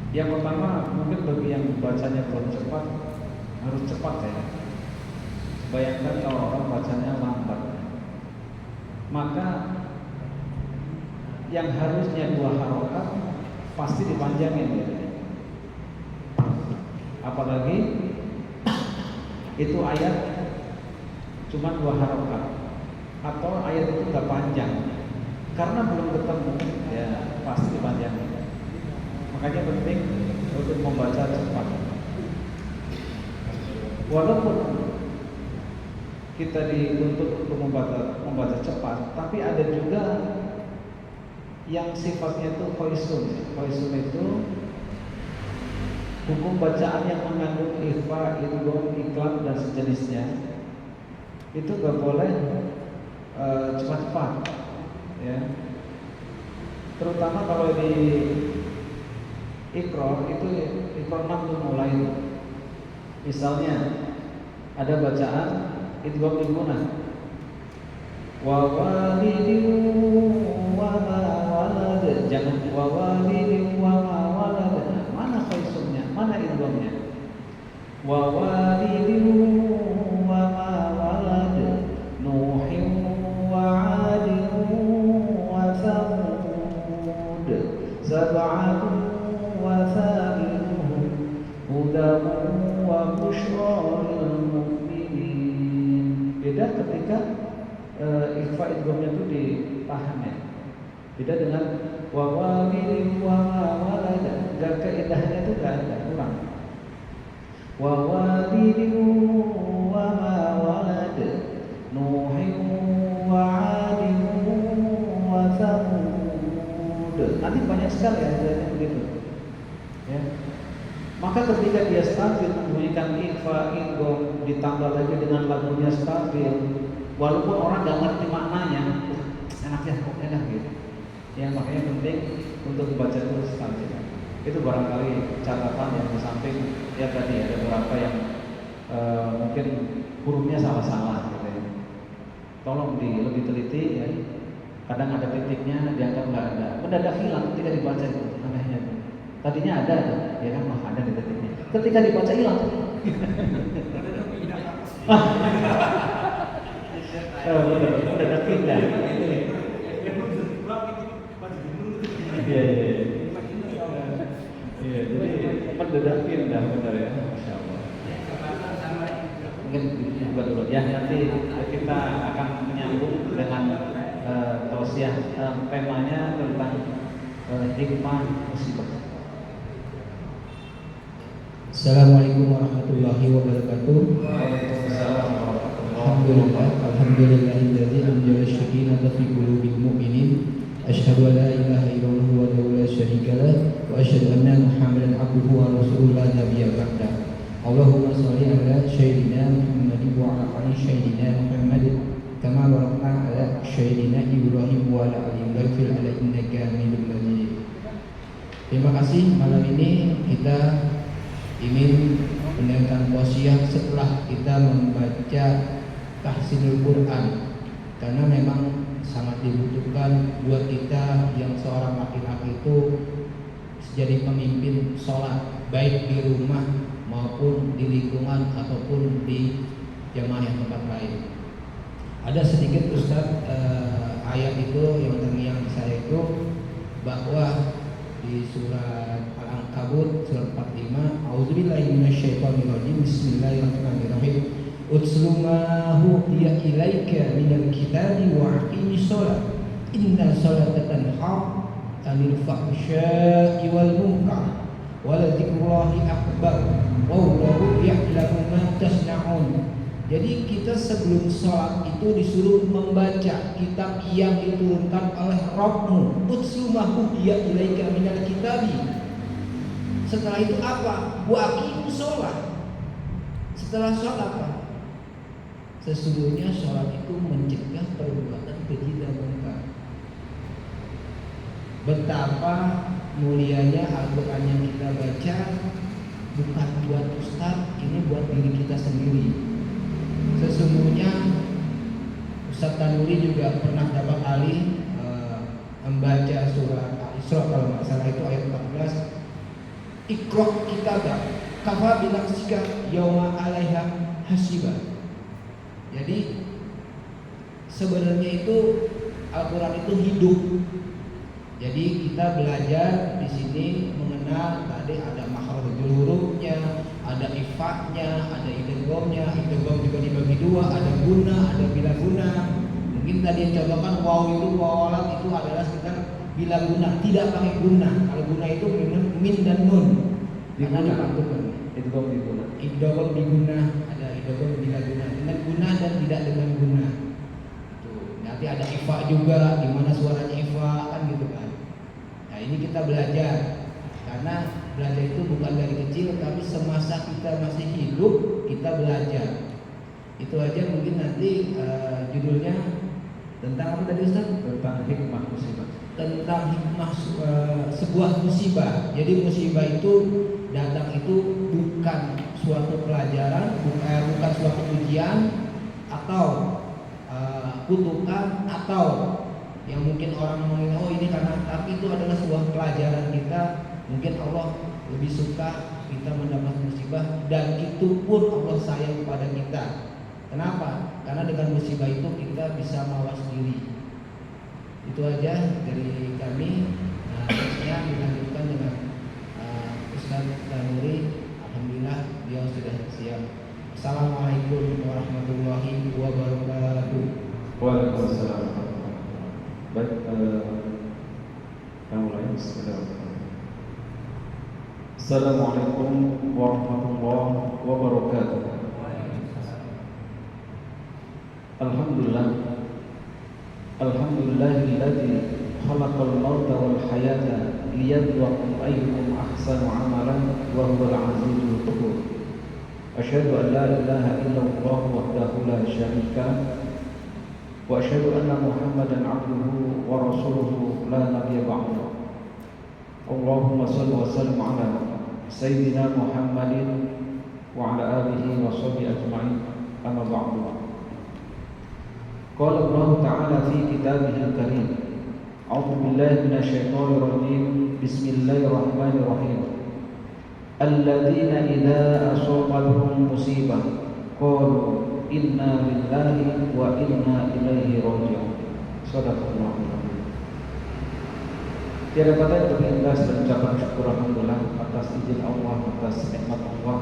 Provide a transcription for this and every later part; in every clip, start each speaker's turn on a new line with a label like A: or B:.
A: Yang pertama mungkin bagi yang bacanya belum cepat harus cepat ya. Bayangkan kalau orang bacanya lambat, maka yang harusnya 2 harokat pasti dipanjangin ya. Apalagi itu ayat cuma 2 harokat atau ayat itu nggak panjang, karena belum ketemu ya pasti dipanjangin. Makanya penting untuk membaca cepat. Walaupun kita dituntut untuk membaca cepat, tapi ada juga yang sifatnya itu khoisun. Khoisun itu hukum bacaan yang mengandung ikhfa, idgham, iqlab dan sejenisnya. Itu gak boleh cepat-cepat, ya. Terutama kalau di Iqra itu Iqra 6 tuh mulai. Misalnya ada bacaan idgham bil gunnah. Wa walidin wa ma walad. Jangan wa walidin wa ma walad. Mana khaisunnya? Mana idghamnya? Wa walidin wa ma walad. Nuhin wa 'adin wa thamud. Sab'atun wa thaminuhum hudan wa busyra lil mu'minin. Beda ketika ikhfa idghamnya itu ditahan ya. Beda dengan wa walidin wa ma walad. Enggak, keindahannya itu enggak ada, kurang. Wa walidin wa ma walad. Nuhin wa 'adin wa thamud. Nanti banyak sekali ayatnya begitu. Ya. Maka ketika dia stabil membunyikan ikhfa idgham ditambah lagi dengan lagunya stabil, walaupun orang nggak ngerti maknanya, enak ya kok enak gitu. Ya makanya penting untuk membaca itu stabil. Itu barangkali catatan yang di samping ya tadi ada beberapa yang mungkin hurufnya salah-salah gitu ya. Tolong lebih teliti ya. Kadang ada titiknya dianggap nggak ada, mendadak hilang ketika dibaca itu anehnya. Tadinya ada, ya kan, mah ada di titiknya. Ketika dibaca hilang. Mendadak pindah. Iya. Iya, jadi mendadak pindah benar ya, Masya Allah. Mungkin buka dulu ya, nanti kita akan menyambung dengan tausiah, temanya tentang hikmah musibah.
B: Assalamualaikum warahmatullahi wabarakatuh.
A: Waalaikumsalam warahmatullahi
B: Alhamdulillahilladzi anzala as-sakinata fi qulubil mu'minin. Asyhadu an la ilaha illallah wahdahu la syarika lah wa asyhadu anna Muhammadan abduhu wa rasuluhu la nabiyya ba'dah. Allahumma shalli ala sayyidina Muhammad wa ala ali sayyidina Muhammad kama barakna ala sayyidina Ibrahim wa ala ali Ibrahim fil alamin innaka Hamidum Majid. Terima kasih, malam ini kita ingin mendengarkan tausiah setelah kita membaca tahsinul Quran, karena memang sangat dibutuhkan buat kita yang seorang laki-laki itu jadi pemimpin sholat, baik di rumah maupun di lingkungan ataupun di jamaah yang tempat lain. Ada sedikit Ustaz ayat itu yang terngiang saya itu, bahwa di surat Al-Ankabut surat 45, A'udzubillahi minasyaitonirrajim, Bismillahirrahmanirrahim. Utslu ma hudiya ilaika minal kitabi wa aqimis shalah. Innal salata tanha 'anil fahsya'i wal munkar wa la dzikrullahi akbar wallahu ya'lamu ma tasna'un. Jadi kita sebelum sholat itu disuruh membaca kitab yang diturunkan oleh Rabbmu. Utslu ma hudiya ilaika minal kitabi. Setelah itu apa? Wa aqimus shalah. Setelah sholat apa? Sesungguhnya sholat itu mencegah perbuatan keji dan munkar. Betapa mulianya Al-Quran yang kita baca, bukan buat Ustaz, ini buat diri kita sendiri. Sesungguhnya Ustaz Tanuri juga pernah dapat kali membaca surat Al-Isra kalau nggak salah itu ayat 14. Iqra kitabak kafa binafsika yauma 'alaiha hasiba. Jadi sebenarnya itu Al-Quran itu hidup. Jadi kita belajar di sini mengenal tadi ada makhrajul hurufnya, ada ifanya, ada idghamnya. Idgham juga dibagi dua, ada guna, ada bila guna. Mungkin tadi yang contohkan waw itu wawalat itu adalah sekitar bila guna, tidak pakai guna. Kalau guna itu min dan nun. Karena dipantulkan.
A: Idgham di guna.
B: Idgham di guna, ada idgham bila guna. Dengan guna dan tidak dengan guna. Nanti ada ifa juga, di mana suaranya ifa kan gitu kan. Nah ini kita belajar, karena belajar itu bukan dari kecil, tapi semasa kita masih hidup kita belajar. Itu aja mungkin nanti judulnya tentang apa tadi Ustaz?
A: Tentang hikmah musibah.
B: Tentang hikmah sebuah musibah. Jadi musibah itu datang itu bukan suatu pelajaran, bukan suatu ujian atau kutukan atau yang mungkin orang mengira oh ini karena, tapi itu adalah sebuah pelajaran kita. Mungkin Allah lebih suka kita mendapat musibah dan itu pun Allah sayang kepada kita. Kenapa? Karena dengan musibah itu kita bisa mawas diri. Itu aja dari kami. Nah, terusnya dilanjutkan dengan Ustaz Tanuri. Alhamdulillah beliau sudah siap. Assalamualaikum warahmatullahi wabarakatuh.
A: Waalaikumsalam. Baik, kita mulai. Assalamualaikum warahmatullahi wabarakatuh. Alhamdulillah. Alhamdulillahilladzi khalaqal mauta wal hayata liyabluwakum ayyukum ahsanu amalan wa huwal azizul ghafur. Asyhadu an la ilaha illallah wahdahu la syarika lah wa asyhadu anna Muhammadan abduhu wa rasuluhu la nabiyya ba'dahu. Allahumma shalli wa sallim ala sayyidina Muhammadin wa ala alihi wa sahbihi ajma'in. Amma ba'du. Qala Allah Ta'ala fi kitabihil karim. A'udzu billahi minasyaitonir rajim. Bismillahirrahmanirrahim. Alladzina idza asabatuhum musibah qalu inna lillahi wa inna ilaihi raji'un. Shadaqallahu alazim. Tiada kata yang lebih indah dan ucapan syukur alhamdulillah atas izin Allah, atas nikmat Allah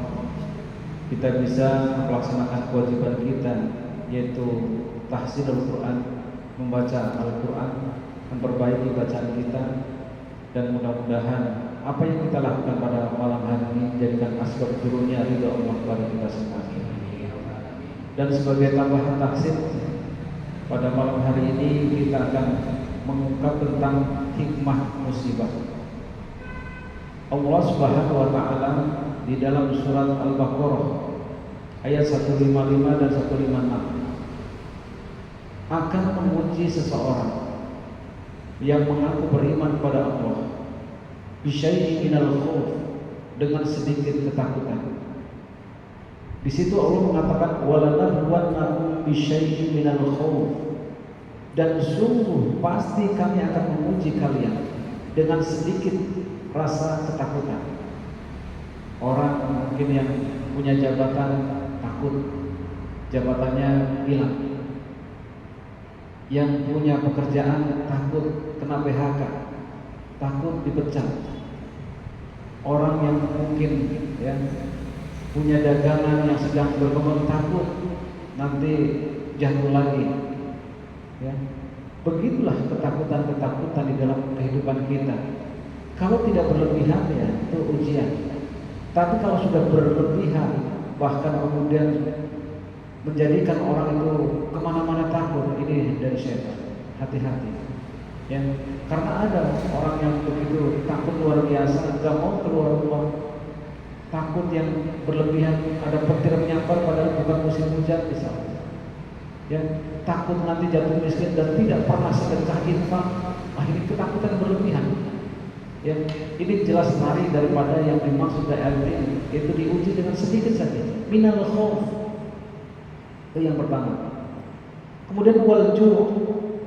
A: kita bisa melaksanakan kewajiban kita, yaitu tahsil Al-Quran, membaca Al-Quran, memperbaiki bacaan kita, dan mudah-mudahan apa yang kita lakukan pada malam hari ini menjadikan asbab turunnya ridha Allah kepada kita semua. Dan sebagai tambahan tahsin, pada malam hari ini kita akan mengungkap tentang hikmah musibah. Allah Subhanahu wa taala di dalam surat Al-Baqarah ayat 155 dan 156 akan memuji seseorang yang mengaku beriman pada Allah bisyai'in minal khauf, dengan sedikit ketakutan. Di situ Allah mengatakan walanabluwannakum bisyai'in minal khauf, dan sungguh pasti kami akan menguji kalian dengan sedikit rasa ketakutan. Orang mungkin yang punya jabatan takut jabatannya hilang, yang punya pekerjaan takut kena PHK, takut dipecat. Orang yang mungkin ya punya dagangan yang sedang berkembang takut nanti jatuh lagi. Ya, begitulah ketakutan-ketakutan di dalam kehidupan kita. Kalau tidak berlebihan ya itu ujian. Tapi kalau sudah berlebihan, bahkan kemudian menjadikan orang itu kemana-mana takut, ini dari syaitan. Hati-hati. Ya, karena ada orang yang begitu takut luar biasa, nggak mau keluar rumah. Takut yang berlebihan, ada petir menyambar padahal bukan musim hujan misalnya. Ya, takut nanti jatuh miskin dan tidak pernah sedekah infak, akhirnya ketakutan berlebihan. Ya, ini jelas lari daripada yang dimaksud dari ayat ini, itu diuji dengan sedikit saja. Minal khauf. Itu yang pertama. Kemudian wal ju'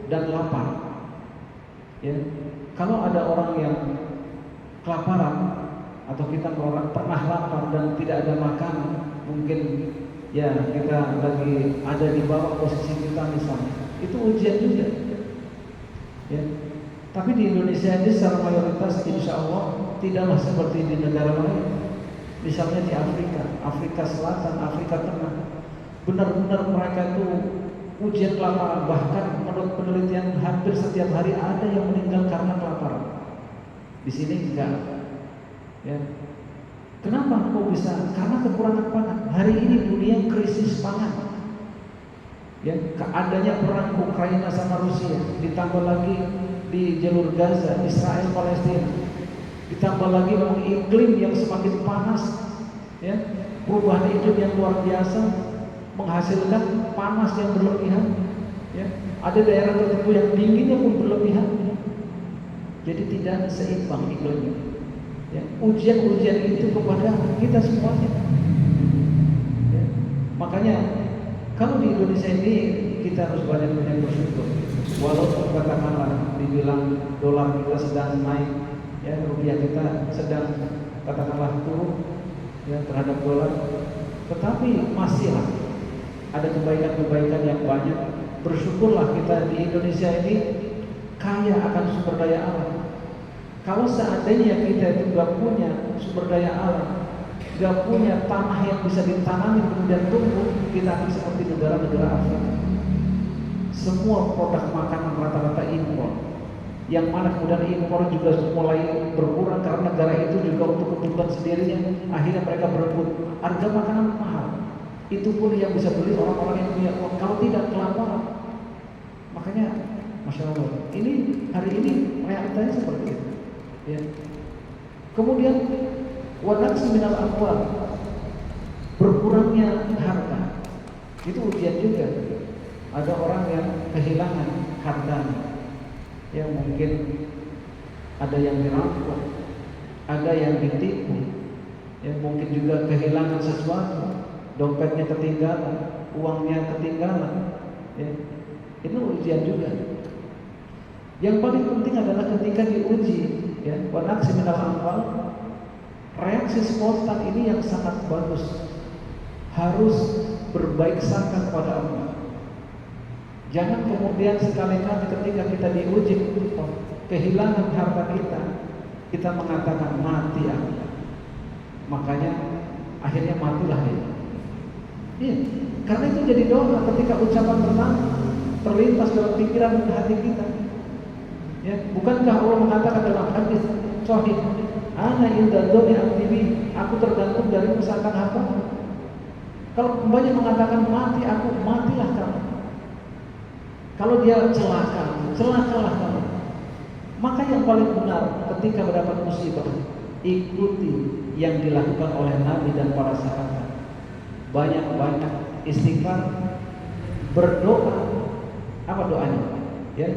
A: dan lapar. Ya, kalau ada orang yang kelaparan atau kita dan tidak ada makanan, mungkin ya kita lagi ada di bawah posisi kita misalnya, itu ujian juga. Ya. Tapi di Indonesia ini secara mayoritas insya Allah tidaklah seperti di negara lain. Misalnya di Afrika Selatan, Afrika Tengah, benar-benar mereka itu ujian kelaparan. Bahkan menurut penelitian hampir setiap hari ada yang meninggal karena kelaparan. Di sini enggak. Ya. Kenapa kok bisa? Karena kekurangan pangan. Hari ini dunia krisis pangan. Ya, adanya perang Ukraina sama Rusia, ditambah lagi di jalur Gaza, Israel Palestina, ditambah lagi iklim yang semakin panas, ya, perubahan iklim yang luar biasa menghasilkan panas yang berlebihan, ya, ada daerah tertentu yang dinginnya pun berlebihan, jadi tidak seimbang iklimnya. Ya, ujian-ujian itu kepada kita semuanya. Ya, makanya kalau di Indonesia ini kita harus banyak-banyak bersyukur. Walaupun katakanlah dibilang dolar kita sedang naik, ya, rupiah kita sedang katakanlah turun, ya, terhadap dolar, tetapi masihlah ada kebaikan-kebaikan yang banyak. Bersyukurlah kita di Indonesia ini kaya akan sumber daya alam. Kalau seandainya kita itu gak punya sumber daya alam, gak punya tanah yang bisa ditanami kemudian tumbuh, kita akan seperti negara-negara Afrika. Semua produk makanan rata-rata impor, yang mana kemudian impor juga mulai berkurang karena negara itu juga untuk kebutuhan sendirinya, akhirnya mereka berebut. Harga makanan mahal, itu pun yang bisa beli orang-orang yang punya uang, kalau tidak kelaparan. Makanya Masya Allah, ini hari ini realitanya seperti itu, ya. Kemudian wanaqsi minal amwal, berkurangnya harta, itu ujian juga. Ada orang yang kehilangan hartanya, yang mungkin ada yang dirampok, ada yang ditipu, yang mungkin juga kehilangan sesuatu, dompetnya ketinggalan, uangnya ketinggalan, ya. Itu ujian juga. Yang paling penting adalah ketika diuji, ya, wanaqsi minal amwal, reaksi spontan ini yang sangat bagus. Harus berbaik sangka kepada Allah. Jangan kemudian sekali-kali ketika kita diuji kehilangan harta kita mengatakan mati aku. Makanya akhirnya matilah dia. Iya, karena itu jadi doa ketika ucapan pertama terlintas dalam pikiran dan hati kita. Ya, bukankah Allah mengatakan dalam hadis sahih, ana inda dzanni abdi bi, aku tergantung dari misalkan apa. Kalau banyak mengatakan mati aku, matilah kamu. Kalau dia celakalah kamu. Maka yang paling benar ketika mendapat musibah, ikuti yang dilakukan oleh Nabi dan para sahabat. Banyak-banyak istighfar, berdoa. Apa doanya? Ya,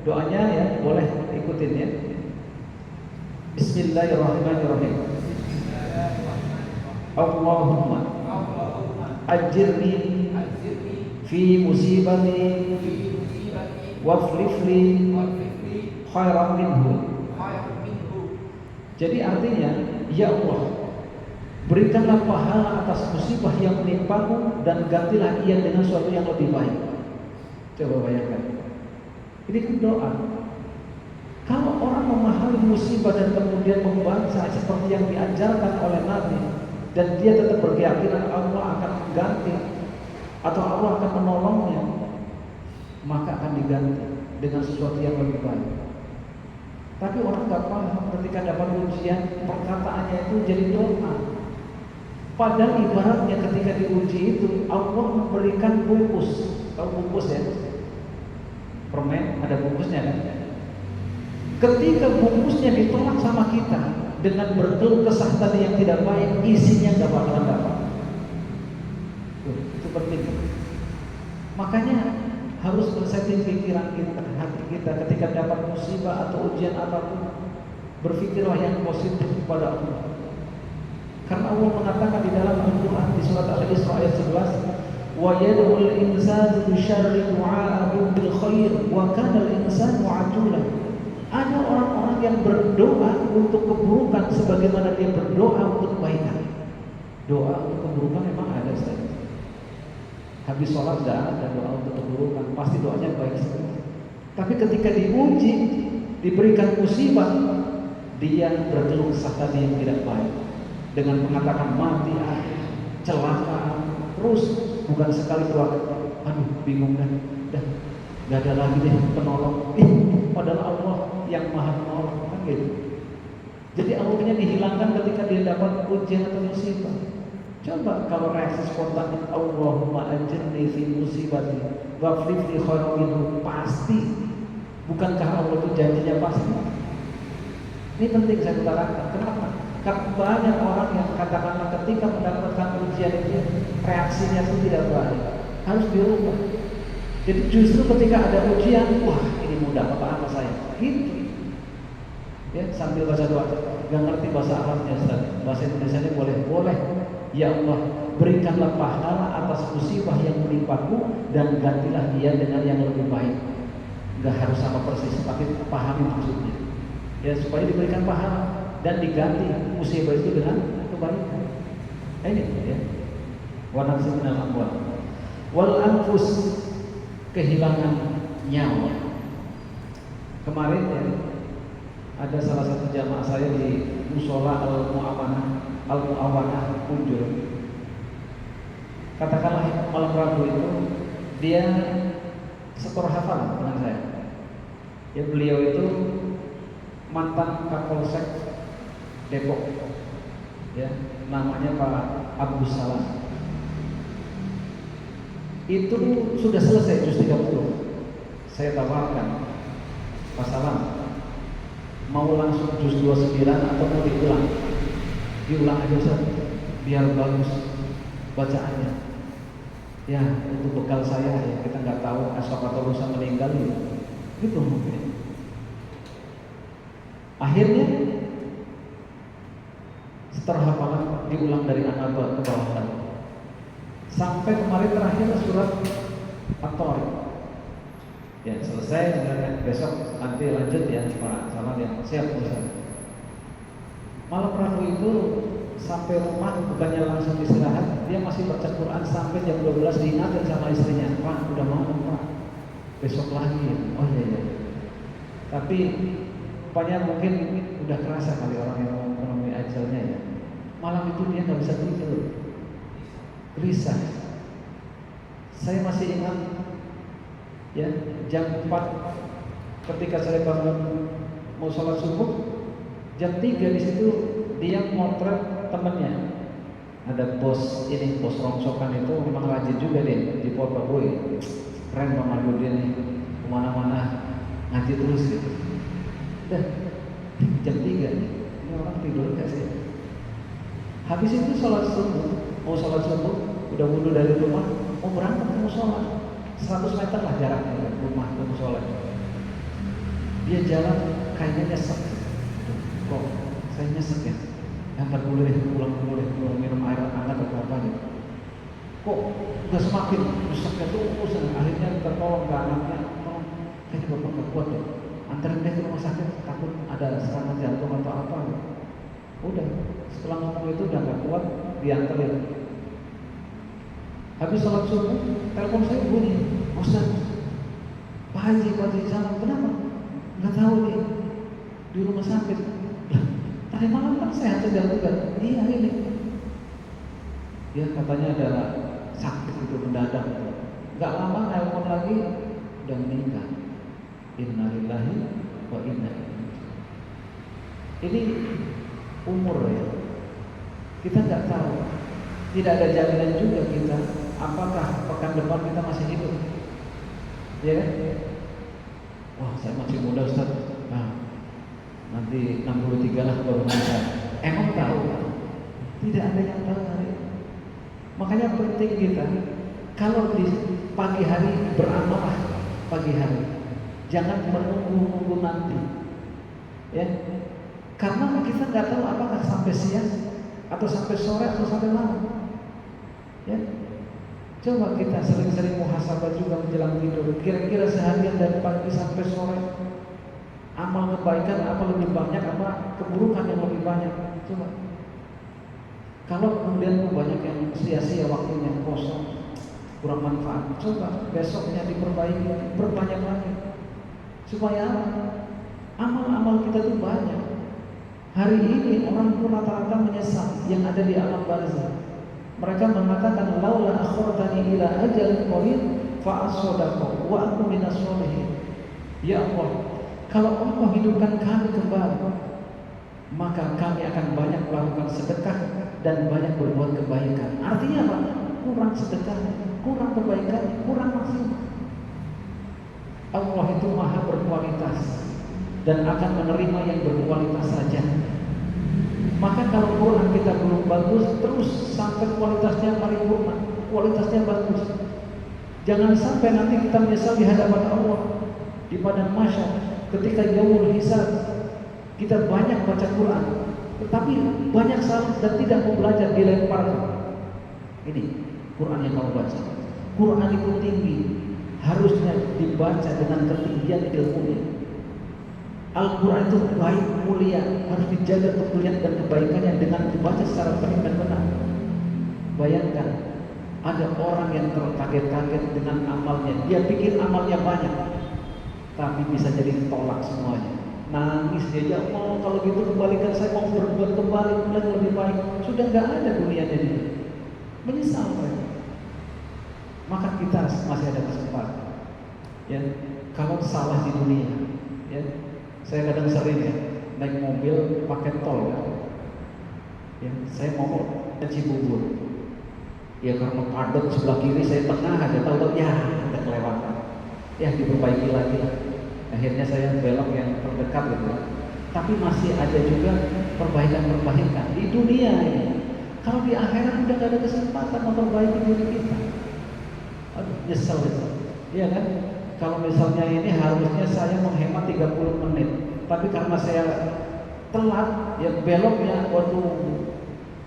A: doanya ya boleh ikutin ya. Bismillahirrahmanirrahim. Allahumma ajirni fi musibati waflifli khairan minhu. Jadi artinya, ya Allah, berikanlah pahala atas musibah yang menimpaku dan gantilah ia dengan sesuatu yang lebih baik. Coba bayangkan, ini kan doa. Kalau orang memahami musibah dan kemudian membaca seperti yang diajarkan oleh Nabi, dan dia tetap berkeyakinan Allah akan mengganti atau Allah akan menolongnya, maka akan diganti dengan sesuatu yang lebih baik. Tapi orang nggak paham, ketika dapat ujian, perkataannya itu jadi doa. Padahal ibaratnya ketika diuji itu Allah memberikan bungkus. Tahu bungkus ya? Permen ada bungkusnya kan? Ketika bungkusnya ditolak sama kita dengan berkeluh kesah tadi yang tidak baik, isinya nggak bakalan dapat. Itu penting. Makanya harus men-setting pikiran kita, hati kita ketika dapat musibah atau ujian apapun, berpikirlah yang positif kepada Allah. Karena Allah mengatakan di dalam Al-Quran di surat Al-Isra ayat 11, wa yad'ul insanu bisyarri du'a'ahu bil khair wa kana al-insanu 'ajula. Ada orang-orang yang berdoa untuk keburukan sebagaimana dia berdoa untuk kebaikan. Doa untuk keburukan memang ada, Ustaz. Habis sholat nggak ada doa untuk keburukan, pasti doanya baik sekali. Tapi ketika diuji, diberikan musibah, dia berkeluh kesah tadi yang tidak baik dengan mengatakan mati, celaka, terus bukan sekali doa, aduh bingung dah nggak ada lagi deh penolong. Padahal Allah yang maha menolong, kan gitu. Jadi Allahnya dihilangkan ketika dia dapat ujian atau musibah. Coba kalau reaksi spontan, Allahumma ajirni fi musibati waqlif li khairan minhu, pasti. Bukankah Allah itu janjinya pasti? Ini penting saya utarakan. Kenapa? Karena banyak orang yang katakanlah ketika mendapatkan ujian itu reaksinya itu tidak baik, harus dirubah. Jadi justru ketika ada ujian, wah ini mudah apa saya, gitu. Ya, sambil baca doa, nggak ngerti bahasa Arabnya, Ustaz. Bahasa Indonesianya boleh. Ya Allah, berikanlah pahala atas musibah yang menimpaku dan gantilah dia dengan yang lebih baik. Nggak harus sama persis, tapi pahami maksudnya. Ya, supaya diberikan pahala dan diganti musibah itu dengan kebaikan. Ini ya. Wa nafsin minal amwal wal anfus, kehilangan nyawa. Kemarin ya, ada salah satu jamaah saya di Musola Al-Mu'awanah Punjul. Katakanlah malam Rabu itu dia setor hafalan dengan saya. Ya, beliau itu mantan Kapolsek Depok. Ya, namanya Pak Abdus Salam. Itu sudah selesai juz 30. Saya tawarkan, Pak Salam, mau langsung juz 29 atau mau diulang? Diulang aja, Ustaz, biar bagus bacaannya. Ya, itu bekal saya ya, kita nggak tahu esok atau lusa meninggal gitu mungkin. Akhirnya setelah hafalan diulang dari An-Naba ke bawah lagi. Sampai kemarin terakhir surat At-Tariq. Ya, selesai, besok nanti lanjut ya Pak Salam ya. Siap, Ustaz. Malam Rabu itu sampai rumah bukannya langsung istirahat, dia masih baca Quran sampai jam 12, diingatin sama istrinya, Pak udah malam Pak, besok lagi. Oh iya. Tapi rupanya mungkin udah kerasa kali orang yang mau menemui ajalnya ya. Malam itu dia nggak bisa tidur, gelisah. Saya masih ingat ya, jam 4 ketika saya bangun mau sholat subuh, jam 3 di situ dia motret temannya. Ada bos ini, bos rongsokan itu memang rajin juga deh di foto. Boy, keren Bang Madudin nih, kemana-mana ngaji terus gitu. Udah jam 3 nih, ini orang tidur gak sih? Habis itu sholat subuh, udah wudhu dari rumah, mau berangkat ke musola, 100 meter lah jaraknya dari rumah ke musola. Dia jalan kayaknya nyesek, kok saya nyesek ya, angkat dulu deh, pulang minum air hangat atau apa gitu. Kok udah semakin nyesek terus, akhirnya tertolong ke anaknya, kayaknya bapak gak kuat deh, anterin deh ke rumah sakit, takut ada serangan jantung atau apa gitu. Udah, setelah ngomong itu udah gak kuat, dianterin. Habis sholat subuh, telepon saya bunyi, Ustaz, Pak Haji Salam, kenapa? Nggak tahu nih, di rumah sakit. Tadi malam kan sehat saja juga. Iya ini. Ya katanya ada sakit itu mendadak. Gak lama telepon lagi, udah meninggal. Innalillahi wa inna ilaihi. Ini umur ya. Kita nggak tahu. Tidak ada jaminan juga kita apakah pekan depan kita masih hidup. Ya kan? Wah, saya masih muda Ustaz. Nah, nanti 63 lah baru bisa. Emang tahu? Tidak ada yang tahu hari. Makanya penting kita kalau di pagi hari beramal pagi hari. Jangan menunggu nanti. Ya. Karena kita nggak tahu apakah sampai siang atau sampai sore atau sampai malam. Ya. Coba kita sering-sering muhasabah juga menjelang tidur. Kira-kira seharian dari pagi sampai sore, amal kebaikan apa lebih banyak, apa keburukan yang lebih banyak? Coba. Kalau kemudian banyak yang sia-sia waktunya kosong, kurang manfaat, coba besoknya diperbaiki, perbanyak lagi. Supaya apa? Amal-amal kita itu banyak. Hari ini orang itu rata-rata menyesal yang ada di alam barzah. Mereka mengatakan laula akhirtani ila ajalin qarib fa asodaqo wa aku minas sholihin. Ya Allah, kalau Allah hidupkan kami kembali, maka kami akan banyak melakukan sedekah dan banyak berbuat kebaikan. Artinya apa? Kurang sedekah, kurang kebaikan, kurang maksimal. Allah itu maha berkualitas dan akan menerima yang berkualitas saja. Maka kalau Quran kita belum bagus, terus sampai kualitasnya paripurna, kualitasnya bagus. Jangan sampai nanti kita menyesal di hadapan Allah di padang mahsyar ketika yaumul hisab. Kita banyak baca Quran, tetapi banyak salah dan tidak mau belajar, dilemparkan. Ini Quran yang kamu baca. Quran itu tinggi, harusnya dibaca dengan ketinggian ilmunya. Al-Quran itu baik, mulia, harus dijaga kemuliaan dan kebaikannya dengan dibaca secara baik dan benar. Bayangkan, ada orang yang terkaget-kaget dengan amalnya. Dia pikir amalnya banyak, tapi bisa jadi tolak semuanya. Nangis dia, ya Allah, kalau gitu kembalikan saya, mau berbuat kembali yang lebih baik. Sudah nggak ada dunianya dia. Menyesal mereka. Maka kita masih ada kesempatan. Ya, kalau salah di dunia, ya. Saya kadang sering ya naik mobil pakai tol ya, saya mau ke Cibubur ya, karena padat sebelah kiri, saya tengah aja, tahu-tahu ya ada kelewatan, ya diperbaiki lagi, akhirnya saya belok yang terdekat gitu. Tapi masih ada juga perbaikan-perbaikan di dunia ini. Kalau di akhirat udah gak ada kesempatan memperbaiki diri kita. Aduh, nyesel itu, iya kan? Kalau misalnya ini harusnya saya menghemat 30 menit, tapi karena saya telat, ya beloknya waduh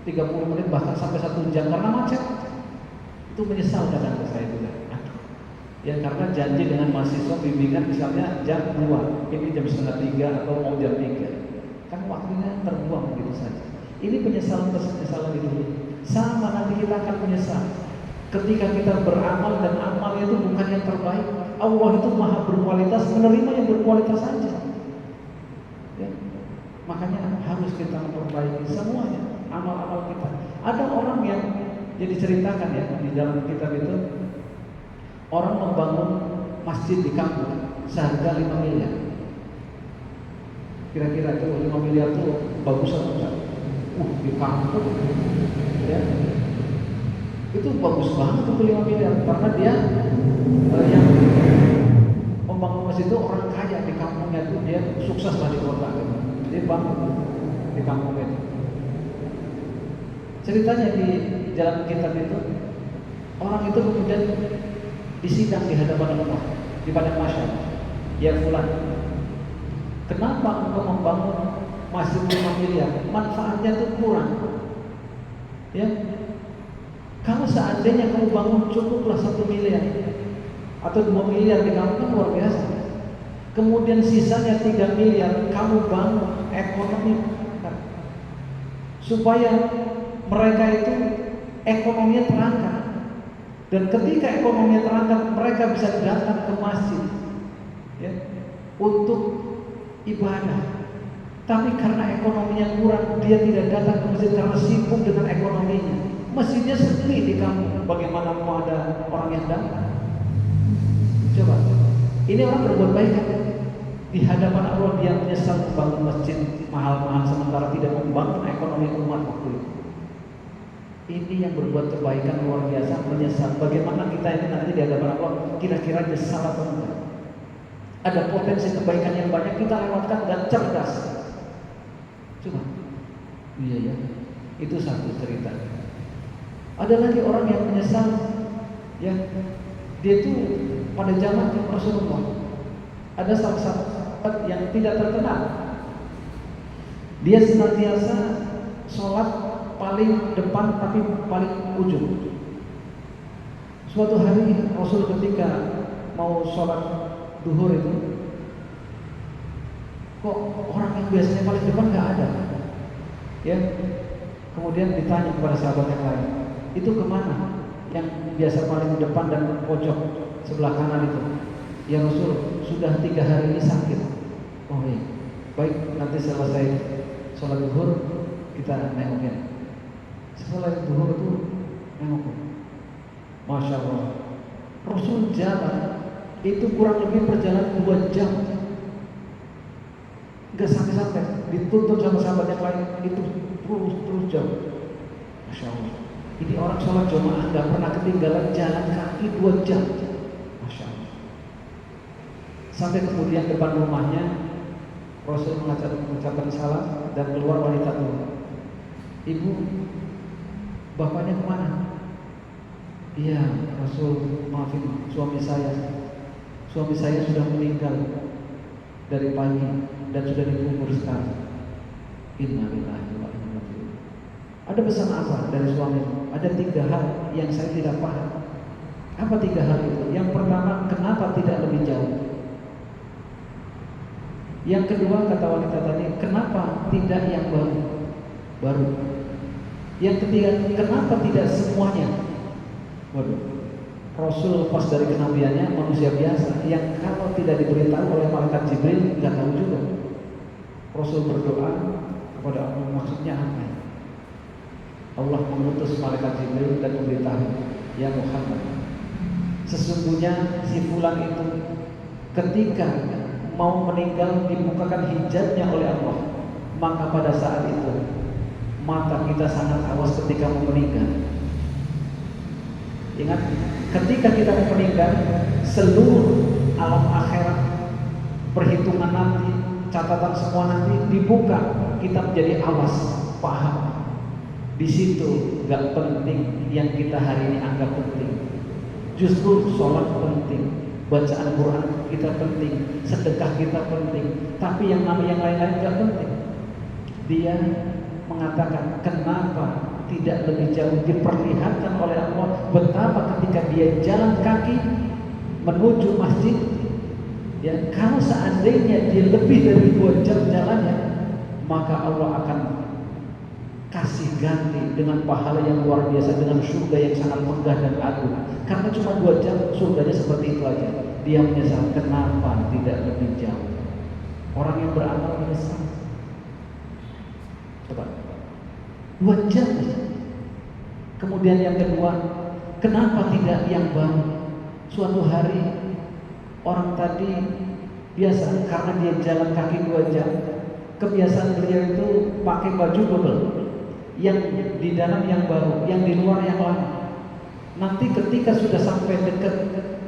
A: 30 menit bahkan sampai 1 jam karena macet. Itu menyesal kadang saya juga. Ya karena janji dengan mahasiswa bimbingan misalnya jam 2, ini jam setengah 3 atau mau jam 3. Kan waktunya terbuang begitu saja. Ini penyesalan di dunia. Sama nanti kita akan menyesal ketika kita beramal dan amalnya itu bukan yang terbaik. Allah itu maha berkualitas, menerima yang berkualitas saja. Ya. Makanya harus kita memperbaiki semuanya, amal-amal kita. Ada orang yang jadi ceritakan ya di dalam kitab itu, orang membangun masjid di kampung seharga 5 miliar. Kira-kira itu 5 miliar itu bagus atau di kampung ya. Itu bagus banget untuk 5 miliar karena dia yang membangun masjid itu orang kaya di kampungnya itu, dia sukses lah di kota gitu. Dia bangun di kampung itu. Ceritanya di jalan kitab itu, orang itu kemudian disidang di hadapan Allah di padang mahsyar. Ya fulan, kenapa engkau membangun masjid 5 miliar? Manfaatnya itu kurang. Ya, kalau seandainya kamu bangun cukuplah 1 miliar atau 2 miliar di kamu kan luar biasa. Kemudian sisanya 3 miliar kamu bangun ekonomi supaya mereka itu ekonominya terangkat. Dan ketika ekonominya terangkat, mereka bisa datang ke masjid ya, untuk ibadah. Tapi karena ekonominya kurang, dia tidak datang ke masjid karena sibuk dengan ekonominya. Masjidnya sepi di kampung, bagaimana mau ada orang yang datang? Coba, ini orang berbuat baik kan? Di hadapan Allah dia menyesal membangun masjid mahal-mahal sementara tidak membangun ekonomi umat waktu itu. Ini yang berbuat kebaikan luar biasa, menyesal. Bagaimana kita ini nanti di hadapan Allah kira-kira nyesal atau enggak? Ada potensi kebaikan yang banyak kita lewatkan dan cerdas. Coba, iya ya, itu satu cerita. Ada lagi orang yang menyesal, ya, dia itu pada zaman Rasulullah ada salah satu sahabat yang tidak terkenal. Dia senantiasa sholat paling depan tapi paling ujung. Suatu hari Rasul ketika mau sholat duhur itu, kok orang yang biasanya paling depan nggak ada, ya. Kemudian ditanya kepada sahabat yang lain, itu kemana? Yang biasa paling depan dan pojok sebelah kanan itu. Ya Rasul, sudah 3 hari ini sakit. Oh iya, baik, nanti selesai sholat zuhur kita nengokin. Setelah zuhur itu nengokin. Masya Allah, Rasul jalan itu kurang lebih perjalanan 2 jam. Enggak sampai-sampai dituntut sama sahabat yang lain, itu terus jauh. Masya Allah, ini orang sholat jamaah nggak pernah ketinggalan jalan kaki 2 jam. Masya Allah. Sampai kemudian depan rumahnya Rasul mengucapkan salam dan keluar wanita tua. Ibu, bapaknya kemana? Iya Rasul, maafin suami saya sudah meninggal dari pagi dan sudah dikubur sekarang. Innalillahi wa inna ilaihi raji'un. Ada pesan apa dari suami? Ada 3 hal yang saya tidak paham. Apa 3 hal itu? Yang pertama, kenapa tidak lebih jauh? Yang kedua, kata wanita tadi, kenapa tidak yang baru? Yang ketiga, kenapa tidak semuanya? Waduh, Rasul pas dari kenabiannya manusia biasa yang kalau tidak diberitahu oleh malaikat Jibril nggak tahu juga. Rasul berdoa kepada Allah, maksudnya apa? Allah mengutus malaikat Jibril dan memberitahu, ya Muhammad, sesungguhnya si fulan itu ketika mau meninggal dibukakan hijabnya oleh Allah, maka pada saat itu mata kita sangat awas ketika mau meninggal. Ingat, ketika kita mau meninggal, seluruh alam akhirat, perhitungan nanti, catatan semua nanti dibuka, kita menjadi awas, paham. Di situ gak penting yang kita hari ini anggap penting. Justru sholat penting, bacaan Quran kita penting, sedekah kita penting. Tapi yang lain-lain gak penting. Dia mengatakan, kenapa tidak lebih jauh diperlihatkan oleh Allah betapa ketika dia jalan kaki menuju masjid, ya, kalau seandainya dia lebih dari 2 jam jalannya, maka Allah akan kasih ganti dengan pahala yang luar biasa, dengan surga yang sangat megah dan agung. Karena cuma 2 jam surganya seperti itu aja. Dia menyesal, kenapa tidak lebih jauh? Orang yang beramal menyesal. Coba 2 jam. Kemudian yang kedua, kenapa tidak yang baru? Suatu hari orang tadi biasa karena dia jalan kaki 2 jam, kebiasaan beliau itu pakai baju double, yang di dalam yang baru, yang di luar yang lama. Nanti ketika sudah sampai dekat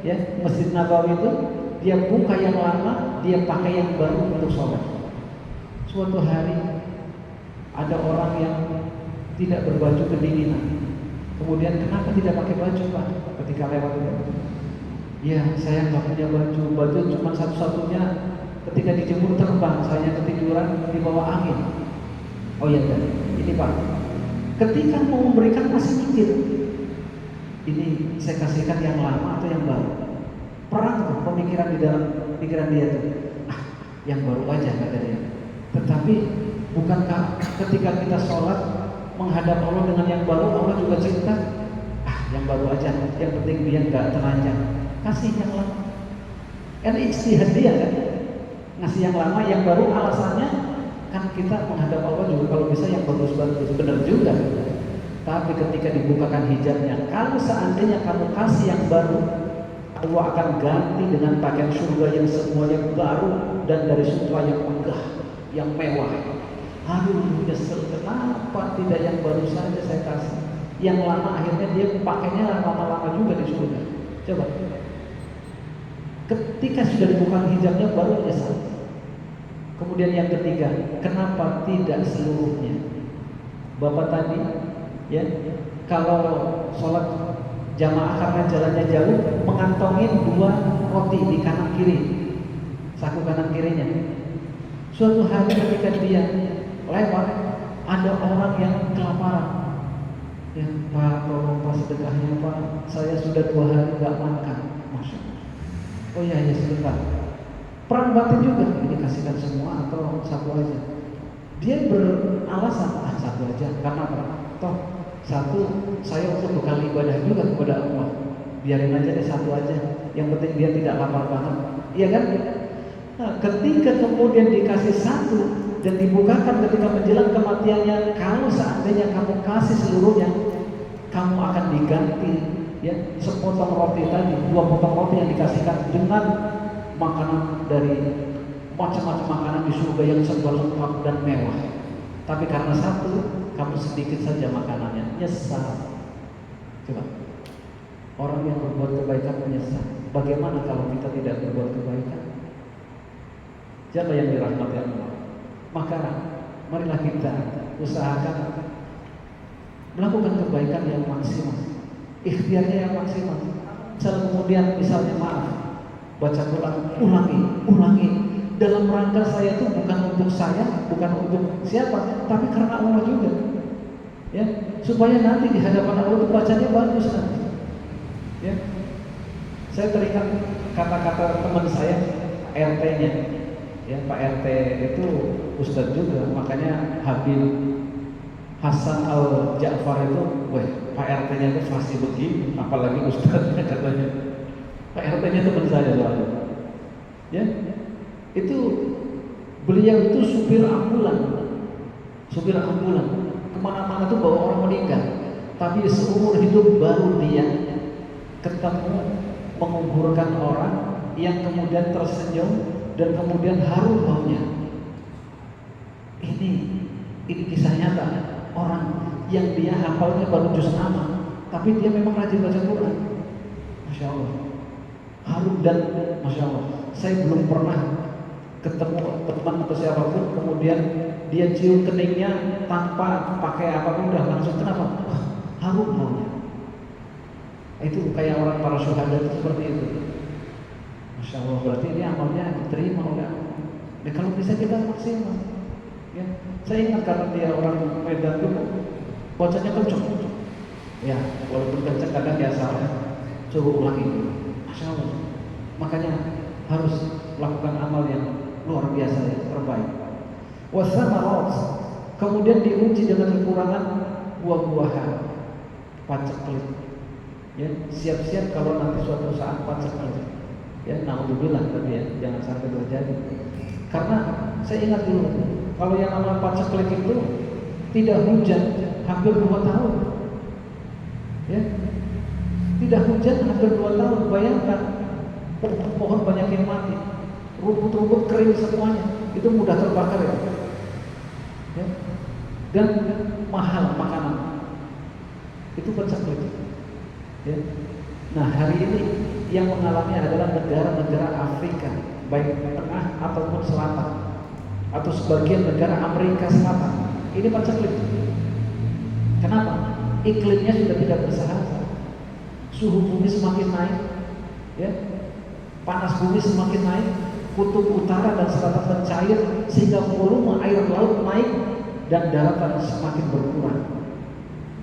A: ya Masjid Nabawi itu, dia buka yang lama, dia pakai yang baru untuk sholat. Suatu hari ada orang yang tidak berbaju kedinginan. Kemudian, kenapa tidak pakai baju, Pak? Ketika lewat itu, ya saya nggak punya baju cuma satu-satunya ketika dijemur terbang, saya ketiduran di bawah angin. Oh iya, ini Pak. Ketika mau memberikan masih mikir, ini saya kasihkan yang lama atau yang baru? Perang tuh pemikiran di dalam pikiran dia tuh. Yang baru aja kata dia. Tetapi bukankah ketika kita sholat menghadap Allah dengan yang baru, Allah juga cinta? Yang baru aja, yang penting dia nggak telanjang. Kasih yang lama. Kan ijtihad dia kan, ngasih yang lama, yang baru alasannya kan kita menghadap Allah juga kalau bisa yang bagus-bagus, benar juga. Tapi ketika dibukakan hijabnya, kalau seandainya kamu kasih yang baru, Allah akan ganti dengan pakaian surga yang semuanya baru dan dari sutra yang megah, yang mewah. Aduh, nyesel, kenapa tidak yang baru saja saya kasih? Yang lama akhirnya dia pakainya lama-lama juga di surga. Coba. Ketika sudah dibuka hijabnya baru nyesel. Kemudian yang ketiga, kenapa tidak seluruhnya? Bapak tadi, ya, kalau sholat jamaah karena jalannya jauh, mengantongin 2 roti di kanan kiri, saku kanan kirinya. Suatu hari ketika dia lewat, ada orang yang kelaparan. Ya Pak, tolong Pak sedekahnya Pak, saya sudah 2 hari nggak makan. Masya Allah. Oh iya ya sebentar. Perang batin juga, ini kasihkan semua atau satu aja? Dia beralasan, satu aja. Karena apa? Toh satu, saya untuk bekal ibadah juga kepada Allah. Biarin aja deh satu aja. Yang penting dia tidak lapar banget. Iya kan? Nah, ketika kemudian dikasih satu dan dibukakan ketika menjelang kematiannya, kalau seandainya kamu kasih seluruhnya, kamu akan diganti ya sepotong roti tadi, 2 potong roti yang dikasihkan dengan makanan dari macam-macam makanan di surga yang serba lengkap dan mewah. Tapi karena satu, kamu sedikit saja makanannya, nyesal. Coba, orang yang berbuat kebaikan menyesal. Bagaimana kalau kita tidak berbuat kebaikan? Siapa yang dirahmati Allah? Maka marilah kita usahakan melakukan kebaikan yang maksimal, ikhtiarnya yang maksimal. Kemudian misalnya maaf, baca Quran, ulangi. Dalam rangka saya itu bukan untuk saya, bukan untuk siapa, tapi karena Allah juga. Ya, supaya nanti di hadapan Allah itu bacanya bagus nanti. Ya. Saya teringat kata-kata teman saya, RT-nya. Ya, Pak RT itu Ustadz juga, makanya Habib Hasan Al-Ja'far itu, wah Pak RT-nya itu pasti begini, apalagi Ustadznya katanya. Pak RT-nya teman saya soalnya. Ya, itu beliau itu supir ambulan, kemana-mana tuh bawa orang meninggal. Tapi seumur hidup baru dia ketemu menguburkan orang yang kemudian tersenyum dan kemudian harum baunya. Ini kisah nyata orang yang dia hafalnya baru juz 6, tapi dia memang rajin baca Quran. Masya Allah, harum dan Masya Allah. Saya belum pernah ketemu teman atau siapapun kemudian dia cium keningnya tanpa pakai apapun, udah langsung kenapa? Harum baunya. Itu kayak orang para syuhada itu seperti itu. Masya Allah, berarti ini amalnya diterima oleh Allah. Dan kalau bisa kita maksimal. Ya, saya ingat karena dia orang Medan dulu, bacanya kenceng. Ya, walaupun kenceng kadang dia salah. Coba ulangi. Masya Allah. Makanya harus lakukan amal yang luar biasa, yang terbaik. Wasamarat, kemudian diuji dengan kekurangan buah-buahan, paceklik. Ya, siap-siap kalau nanti suatu saat paceklik. Ya, naudzubillah tadi ya, jangan sampai terjadi. Karena saya ingat dulu, kalau yang namanya paceklik itu tidak hujan hampir 2 tahun. Ya, tidak hujan hampir 2 tahun. Bayangkan, pohon banyak yang mati, rumput-rumput kering semuanya, itu mudah terbakar ya. Ya. Dan mahal makanan, itu paceklik. Ya. Nah, hari ini yang mengalami adalah negara-negara Afrika, baik tengah ataupun selatan, atau sebagian negara Amerika Selatan. Ini paceklik. Kenapa? Iklimnya sudah tidak bersahabat, suhu bumi semakin naik, ya, panas bumi semakin naik, kutub utara dan selatan mencair sehingga volume air laut naik dan daratan semakin berkurang.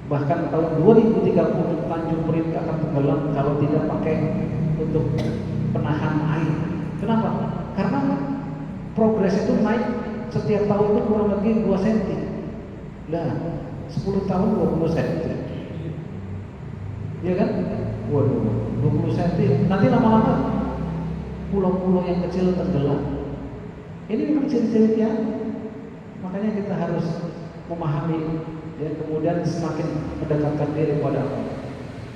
A: Bahkan tahun 2030 Tanjung Priok akan tenggelam kalau tidak pakai untuk penahan air. Kenapa? Karena progres itu naik setiap tahun itu kurang lebih 2 cm. Nah, 10 tahun 20 cm. Ya kan? Waduh, 20 cm. Nanti lama-lama pulau-pulau yang kecil tenggelam. Ini memang ciri-cirinya. Makanya kita harus memahami, ya, kemudian semakin mendekatkan diri kepada Allah.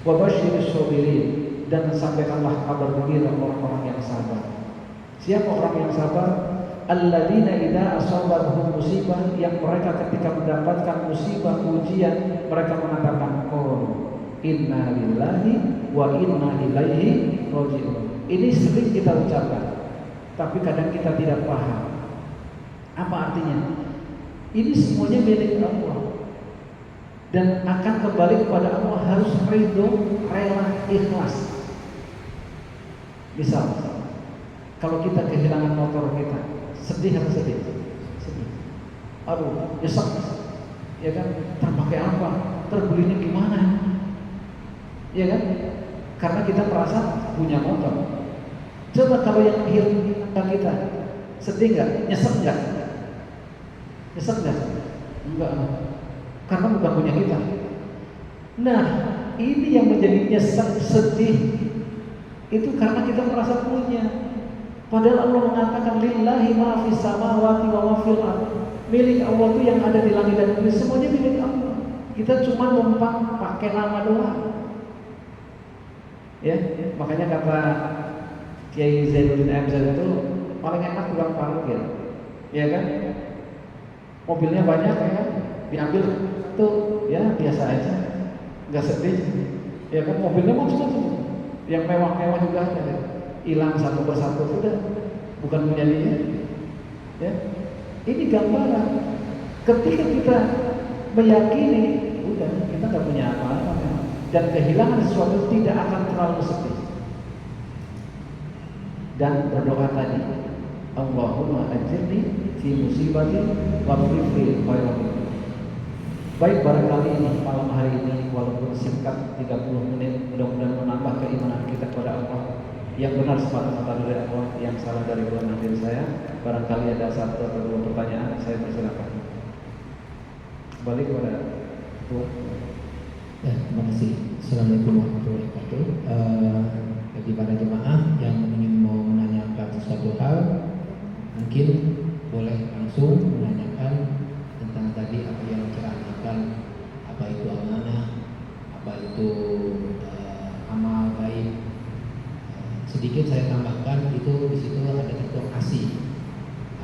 A: Wa basyirus sabirin, dan sampaikanlah kabar gembira orang-orang yang sabar. Siapa orang yang sabar? Alladzina idza asabatuhum musibah, yang mereka ketika mendapatkan musibah, ujian, mereka mengatakan inna lillahi wa inna ilaihi raji'un. Ini sering kita ucapkan, tapi kadang kita tidak paham. Apa artinya? Ini semuanya milik Allah dan akan kembali kepada Allah, harus ridho, rela, ikhlas. Misal, kalau kita kehilangan motor kita, sedih atau sedih? Sedih. Aduh, nyesek. Ya kan? Terpakai apa? Terbelinya gimana? Ya kan? Karena kita merasa punya motor. Coba kalau yang hilang kita, sedih nggak? Nyesek nggak? Nyesek nggak? Enggak. karena bukan punya kita. Nah, ini yang menjadi nyesek, sedih, itu karena kita merasa punya. Padahal Allah mengatakan lillahi ma fis samawati wa ma fil ardh. Milik Allah itu yang ada di langit dan bumi, semuanya milik Allah. Kita cuma numpang pakai nama doang. Ya, makanya kata Kiai Zainuddin MZ itu paling enak tukang parkir. Ya kan? Mobilnya banyak ya, diambil tuh ya biasa aja. Enggak sedih. Ya kan mobilnya macam-macam. Yang mewah-mewah juga ada. Hilang satu persatu sudah, bukan punya dia. Ya. Ini gambaran. Ketika kita meyakini, udah kita nggak punya apa-apa, dan kehilangan sesuatu tidak akan terlalu sedih. Dan berdoa tadi, Allahumma ajirni fi musibati wa fi khairati. Baik, barangkali ini malam hari ini walaupun singkat 30 menit, mudah-mudahan menambah keimanan kita kepada Allah. Yang benar semata-mata dari Allah, yang salah dari Tuhan hadir saya. Barangkali ada satu atau dua pertanyaan, saya persilakan. Balik kepada Tuhan.
B: Ya, terima kasih. Assalamualaikum warahmatullahi wabarakatuh. Bagi para jemaah yang ingin mau menanyakan sesuatu hal, mungkin boleh langsung menanyakan tentang tadi apa yang diceritakan, apa itu amanah, apa itu amal baik. Sedikit saya tambahkan, itu di situ ada faktor ASI.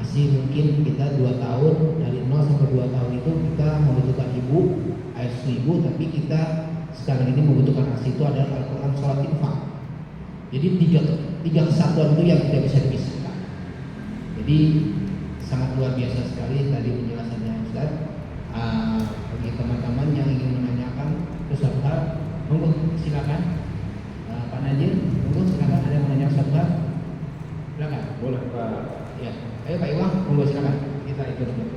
B: ASI mungkin kita 2 tahun, dari 0 sampai 2 tahun itu kita membutuhkan air susu, tapi kita sekarang ini membutuhkan ASI itu adalah Al-Quran, sholat, infak. Jadi tiga kesatuan itu yang tidak bisa dipisahkan. Jadi sangat luar biasa sekali tadi penjelasannya Ustaz. Bagi teman-teman yang ingin menanyakan sesuatu hal, monggo silakan. Pak Najir, monggo silakan, ada yang menanya sesuatu hal? Silakan.
A: Boleh Pak.
B: Ya, ayo Pak Iwan, monggo silakan. Kita ikut dulu.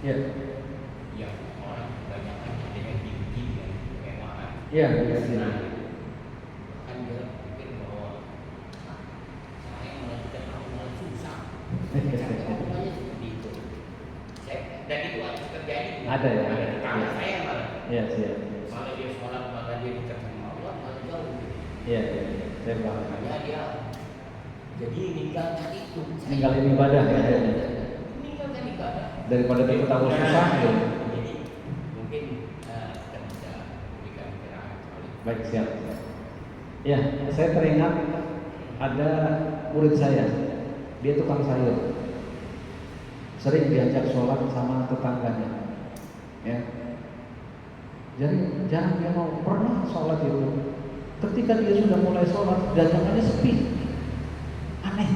A: Ya.
C: Yang orang kebanyakan dengan tinggi dan kemewahan.
A: Ya, ya, ya.
C: Kan dia pikir bahwa saya melakukan amalan susah. Semuanya seperti itu. Dan itu harus terjadi.
A: Ada ya.
C: Ada di tangan saya malah.
A: Ya, siap.
C: Kalau dia sholat maka dia dekat sama Allah, malah jauh.
A: Ya, ya. Saya paham.
C: Makanya dia jadi meninggalkan itu.
A: Ninggalin ibadah ya.
C: Meninggalkan ibadah.
A: Daripada kita tahu susah ya.
C: Jadi mungkin kita bisa berikan pencerahan.
A: Baik, siap. Ya, saya teringat ada murid saya. Dia tukang sayur. Sering diajak sholat sama tetangganya. Ya. Jadi jarang dia mau. Pernah sholat itu, ketika dia sudah mulai sholat, dagangannya sepi. Aneh.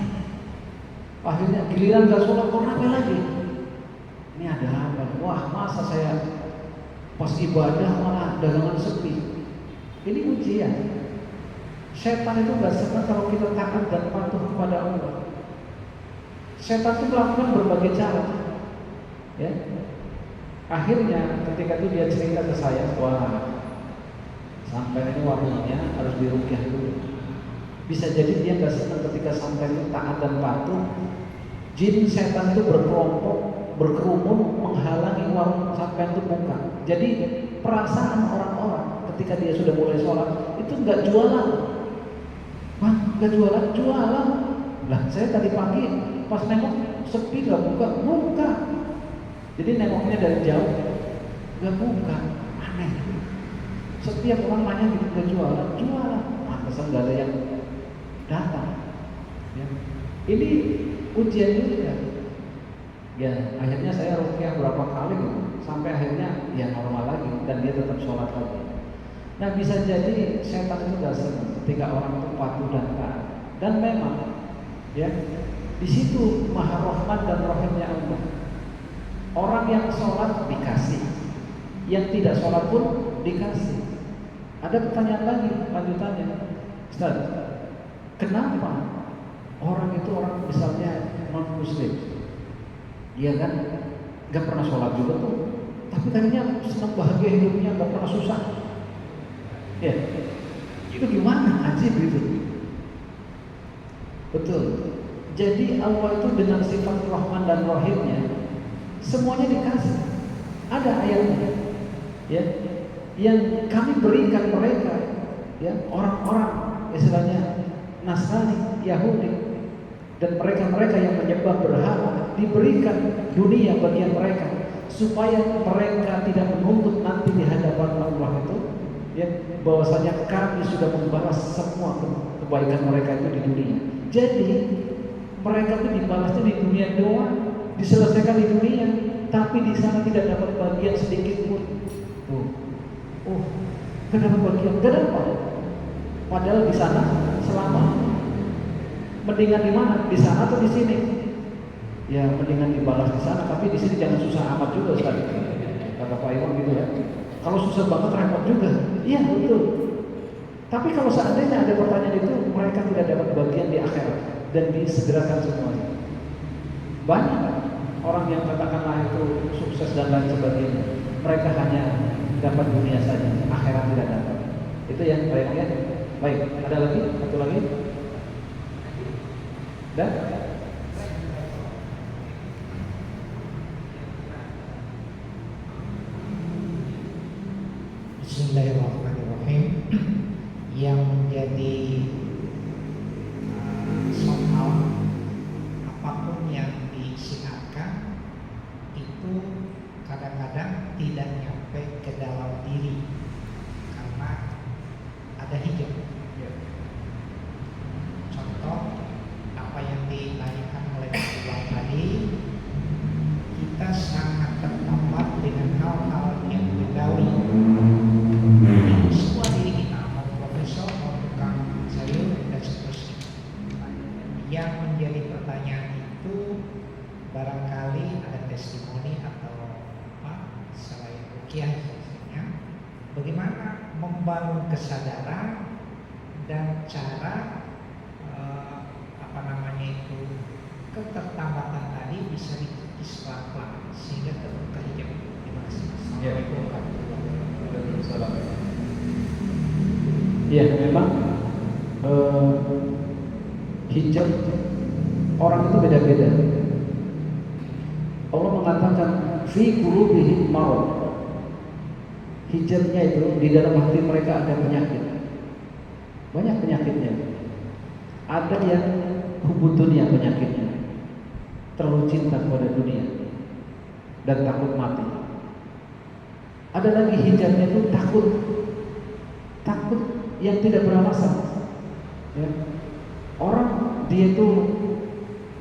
A: Akhirnya giliran gak sholat, kok rame lagi? Ini ada apa? Wah, masa saya pas ibadah malah dagangan sepi. Ini ujian. Setan itu gak senang kalau kita taat dan patuh kepada Allah. Setan itu melakukan berbagai cara. Ya. Akhirnya ketika itu dia cerita ke saya, wah, sampai ini warnanya harus dirukyah dulu. Bisa jadi dia gak senang ketika sampai ini taat dan patuh. Jin setan itu berkelompok, berkerumun menghalangi warung sampai itu buka. Jadi perasaan orang-orang ketika dia sudah mulai sholat itu nggak jualan. Wah, nggak jualan, jualan. Lah, saya tadi pagi pas nengok sepi nggak buka, buka. Jadi nengoknya dari jauh, nggak buka, aneh. Setiap orang nanya gitu, nggak jualan, jualan. Pantesan nggak ada yang datang. Ya. Ini ujian juga. Ya, akhirnya saya rukyah berapa kali gitu, sampai akhirnya ya normal lagi dan dia tetap sholat lagi. Nah, bisa jadi setan itu gak senang ketika orang itu patuh dan taat. Dan memang ya di situ Maha Rahman dan Rahimnya Allah. Orang yang sholat dikasih, yang tidak sholat pun dikasih. Ada pertanyaan lagi lanjutannya, Ustaz, kenapa orang itu orang misalnya non muslim, dia kan gak pernah sholat juga tuh, tapi tadinya senang bahagia hidupnya, gak pernah susah. Ya, itu gimana? Ajib gitu. Betul. Jadi Allah itu dengan sifat Rahman dan Rahimnya semuanya dikasih. Ada ayatnya, ya, yang kami berikan mereka, ya, orang-orang istilahnya Nasrani, Yahudi, dan mereka-mereka yang menyembah berhala, diberikan dunia bagian mereka supaya mereka tidak menuntut nanti di hadapan Allah itu, ya, bahwasanya kami sudah membalas semua kebaikan mereka itu di dunia. Jadi mereka itu dibalasnya di dunia doang, diselesaikan di dunia, tapi di sana tidak dapat bagian sedikit pun. Gak dapat bagian, gak dapat. Padahal di sana selama. Mendingan di mana? Di sana atau di sini? Ya mendingan dibalas di sana, tapi di sini jangan susah amat juga sekali. Kata Pak Iwan gitu ya. Kalau susah banget repot juga. Iya betul. Tapi kalau seandainya ada pertanyaan itu, mereka tidak dapat bagian di akhirat dan disegerakan semuanya. Banyak orang yang katakanlah itu sukses dan lain sebagainya, mereka hanya dapat dunia saja, akhirat tidak dapat. Itu yang baik ya. Baik, ada lagi? Satu lagi? Dan
D: Bismillahirrahmanirrahim. Yang menjadi soal apapun yang disiarkan itu kadang-kadang tidak nyampe ke dalam diri karena ada hijab. Contoh apa yang ditanyakan oleh Pak tadi, kita sangat terpapar dengan hal-hal yang bedawi. Semua diri kita, mau profesor, mau tukang sayur dan seterusnya. Yang menjadi pertanyaan itu barangkali ada testimoni atau apa selain ruqyah biasanya, bagaimana membangun kesadaran dan cara ketertambatan tadi bisa dikikis pelan-pelan sehingga terbuka hijab. Terima kasih. Assalamualaikum warahmatullahi wabarakatuh.
A: ya memang hijab orang itu beda-beda. Allah mengatakan fi qulubihim marad. Hijabnya itu di dalam hati mereka ada penyakit. Banyak penyakitnya. Ada yang hubud dunia penyakitnya, terlalu cinta kepada dunia dan takut mati. Ada lagi hijabnya itu takut yang tidak beralasan. Ya. Orang dia itu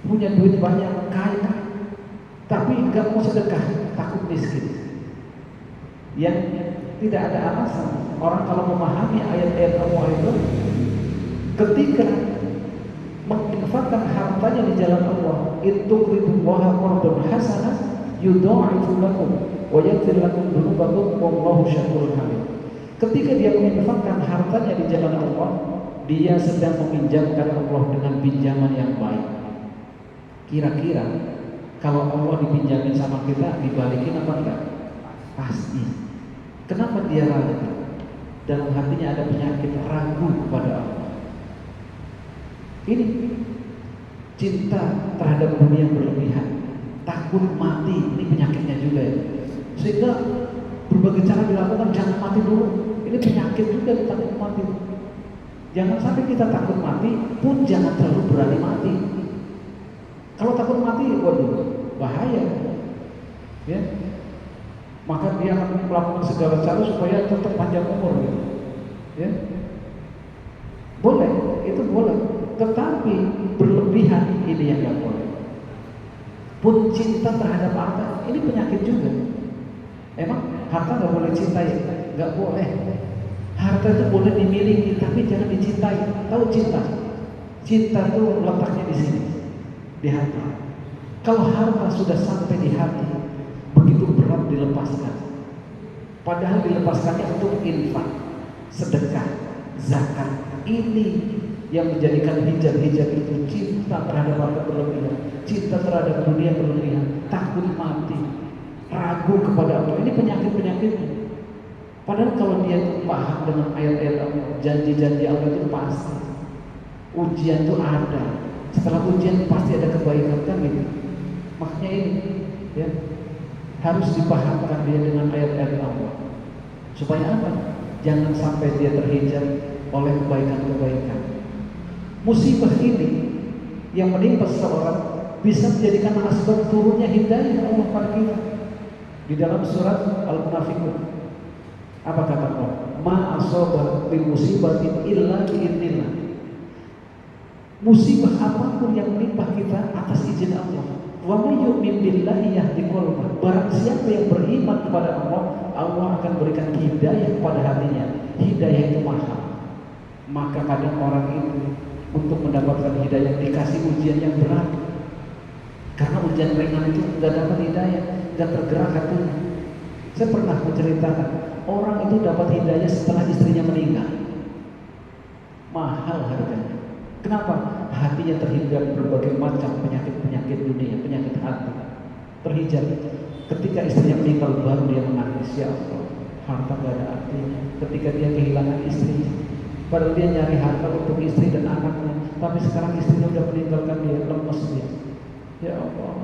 A: punya duit banyak, kaya, tapi nggak mau sedekah, takut miskin. Yang tidak ada alasan. Orang kalau memahami ayat-ayat Allah itu, ketika menginfakkan hartanya di jalan Allah, itu ridwaha qardun hasanah yudha'ifu lakum wa yaghfir lakum dzunubakum wallahu syakurun halim. Ketika dia menginfakkan hartanya di jalan Allah, dia sedang meminjamkan Allah dengan pinjaman yang baik. Kira-kira kalau Allah dipinjamin sama kita, dibalikin apa enggak? Pasti. Kenapa dia ragu? Dalam hatinya ada penyakit ragu kepada Allah. Ini cinta terhadap dunia berlebihan, takut mati, ini penyakitnya juga ya. Sehingga berbagai cara dilakukan, jangan mati dulu. Ini penyakit juga, takut mati. Jangan sampai kita takut mati pun jangan terlalu berani mati. Kalau takut mati, waduh, bahaya. Ya. Maka dia akan melakukan segala cara supaya tetap panjang umur gitu. Ya. Boleh, itu boleh. Tetapi berlebihan ini yang tidak boleh. Pun cinta terhadap harta, ini penyakit juga. Emang harta nggak boleh cintai? Nggak boleh. Harta itu boleh dimiliki, tapi jangan dicintai. Tahu cinta? Cinta itu letaknya di sini, di hati. Kalau harta sudah sampai di hati, begitu berat dilepaskan. Padahal dilepaskannya untuk infak, sedekah, zakat. Ini yang menjadikan hijab-hijab itu cinta terhadap harta berlebihan, cinta terhadap dunia berlebihan, takut mati, ragu kepada Allah. Ini penyakit-penyakitnya. Padahal kalau dia itu paham dengan ayat-ayat Allah, janji-janji Allah itu pasti, ujian itu ada, Setelah ujian pasti ada kebaikan kan gitu. Makanya ini ya harus dipahamkan dia dengan ayat-ayat Allah. Supaya apa? Jangan sampai dia terhijab oleh kebaikan-kebaikan. Musibah ini yang menimpa seseorang bisa menjadikan asbab turunnya hidayah Allah pada kita. Di dalam surat Al-Munafiqun apa kata Allah? Ma asaba min musibatin illa biidznillah. Musibah apapun yang menimpa kita atas izin Allah. Wa may yu'min billahi yahdi qalbah. Barang siapa yang beriman kepada Allah, Allah akan berikan hidayah kepada hatinya. Hidayah itu mahal. Maka kadang orang itu untuk mendapatkan hidayah dikasih ujian yang berat. Karena ujian ringan itu nggak dapat hidayah, nggak tergerak hatinya. Saya pernah menceritakan orang itu dapat hidayah setelah istrinya meninggal. Mahal harganya. Kenapa? Hatinya terhijab berbagai macam penyakit-penyakit dunia, penyakit hati. Terhijab. Ketika istrinya meninggal baru dia menangis, ya Allah, harta gak ada artinya. Ketika dia kehilangan istrinya, padahal dia nyari harta untuk istri dan anaknya, tapi sekarang istrinya sudah meninggalkan dia, lemes dia. Ya Allah,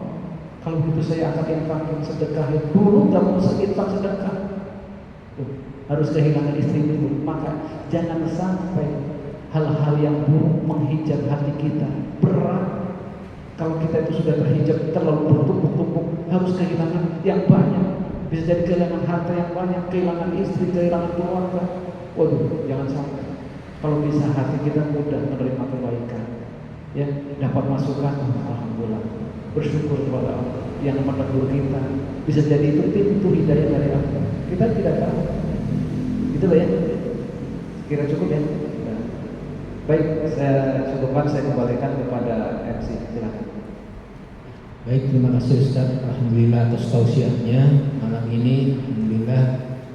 A: kalau begitu saya akan infakin sedekah. Dulu gak mau infak sedekah. Harus kehilangan istri dulu. Maka jangan sampai hal-hal yang buruk menghijab hati kita. Berat. Kalau kita itu sudah terhijab terlalu bertumpuk-tumpuk, harus kehilangan yang banyak. Bisa jadi kehilangan harta yang banyak, kehilangan istri, kehilangan keluarga. Waduh, jangan sampai. Kalau bisa hati kita mudah menerima kebaikan, ya, dapat masukan, alhamdulillah, bersyukur kepada Allah yang menegur kita. Bisa jadi itu pintu hidayah dari Allah. Kita tidak tahu. Itulah ya. Kira cukup ya. Baik, saya cukupkan, saya kembalikan kepada MC. Silakan.
B: Baik, terima kasih Ustaz. Alhamdulillah atas tausiahnya malam ini. Alhamdulillah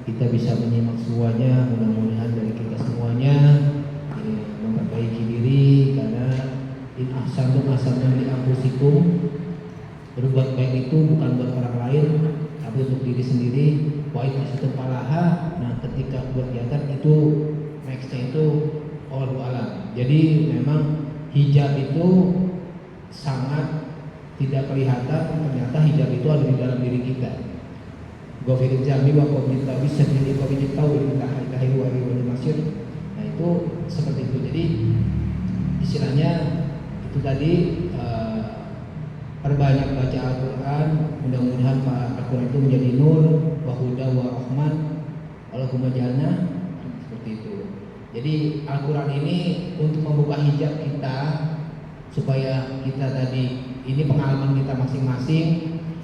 B: kita bisa menyimak semuanya. Mudah-mudahan dari kita semuanya memperbaiki diri, karena in ahsantum ahsantum li anfusikum. Berbuat baik itu bukan buat orang lain, tapi untuk diri sendiri. Wa in ahsantum falaha. Nah, ketika buat kegiatan itu nextnya itu Allahu a'lam. Jadi memang hijab itu sangat tidak kelihatan, ternyata hijab itu ada di dalam diri kita. Ghafiril jami wa qabita bisabili qabita wa ilahi wa masir. Nah, itu seperti itu. Jadi istilahnya itu tadi perbanyak baca Al-Qur'an, mudah-mudahan Al-Qur'an itu menjadi nur wa huda wa rahman. Allahumma jalna seperti itu. Jadi Al-Quran ini untuk membuka hijab kita, supaya kita tadi, ini pengalaman kita masing-masing.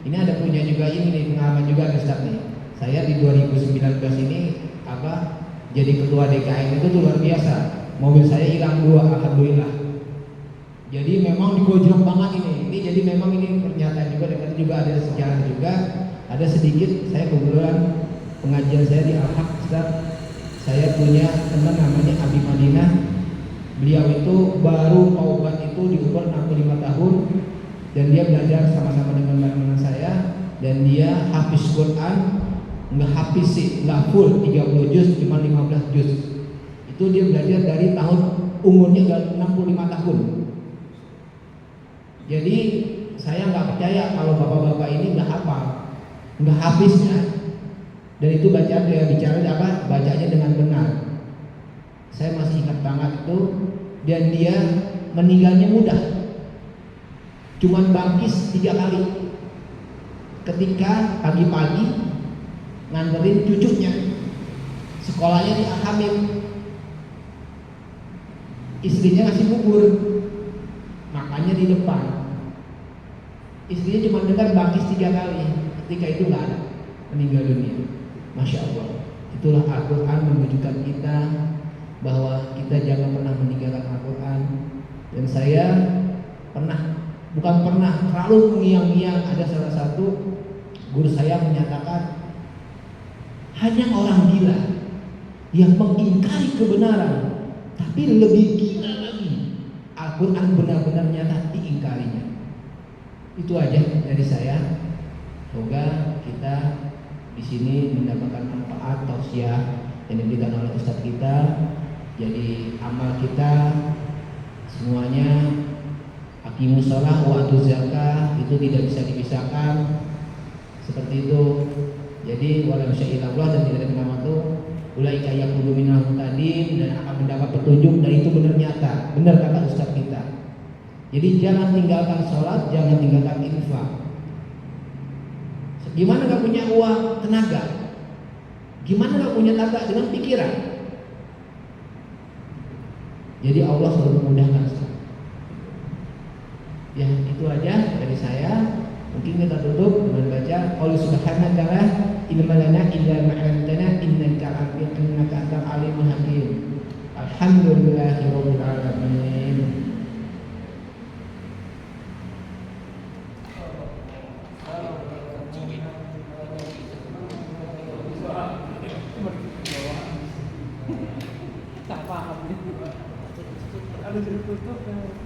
B: Ini ada punya juga ini nih, pengalaman juga Ustaz nih. Saya di 2019 ini jadi ketua DKM itu luar biasa. Mobil saya hilang 2, alhamdulillah. Jadi memang digojlok banget ini. Jadi memang ini pernyataan juga, dan juga ada sejarah juga. Ada sedikit, saya kebetulan pengajian saya di Al-Haq Ustaz. Saya punya teman namanya Abi Madinah. Beliau itu baru taubat itu di umur 65 tahun, dan dia belajar sama-sama dengan teman saya, dan dia hafiz Quran, nggak hafiz sih, nggak full 30 juz, cuma 15 juz. Itu dia belajar dari tahun umurnya 65 tahun. Jadi saya nggak percaya kalau bapak-bapak ini nggak hafal, nggak hafiznya. Dan itu bacaan dia bicara bacanya dengan benar. Saya masih ingat banget itu. Dan dia meninggalnya mudah, cuman bangkis 3 kali. Ketika pagi-pagi nganterin cucunya, sekolahnya di Al-Hamid, istrinya ngasih bubur, makannya di depan. Istrinya cuma dengar bangkis 3 kali. Ketika itu nggak ada, meninggal dunia. Masya Allah. Itulah Al-Quran menunjukkan kita bahwa kita jangan pernah meninggalkan Al-Quran. Dan saya selalu mengiang-iang. Ada salah satu guru saya menyatakan, hanya orang gila yang mengingkari kebenaran, tapi lebih gila lagi Al-Quran benar-benar nyata diingkarinya. Itu aja dari saya. Semoga kita di sini mendapatkan manfaat tausiah yang diberikan oleh Ustadz kita. Jadi amal kita semuanya Aqimus shalah wa atuz zakah itu tidak bisa dipisahkan. Seperti itu. Jadi wala syai'illallah dan tidak ada nama itu ulaika yaqulu minal mutadin dan akan mendapat petunjuk dan itu benar nyata. Benar kata ustaz kita. Jadi jangan tinggalkan sholat, jangan tinggalkan infak. Gimana gak punya uang, tenaga? Gimana gak punya tenaga dengan pikiran? Jadi Allah selalu memudahkan. Ya itu aja dari saya. Mungkin kita tutup dengan baca qaul subhanaka la ilma lana illa ma 'allamtana innaka antal alimul hakim. Alhamdulillahirabbil alamin.
A: Tak paham. Ada tutup.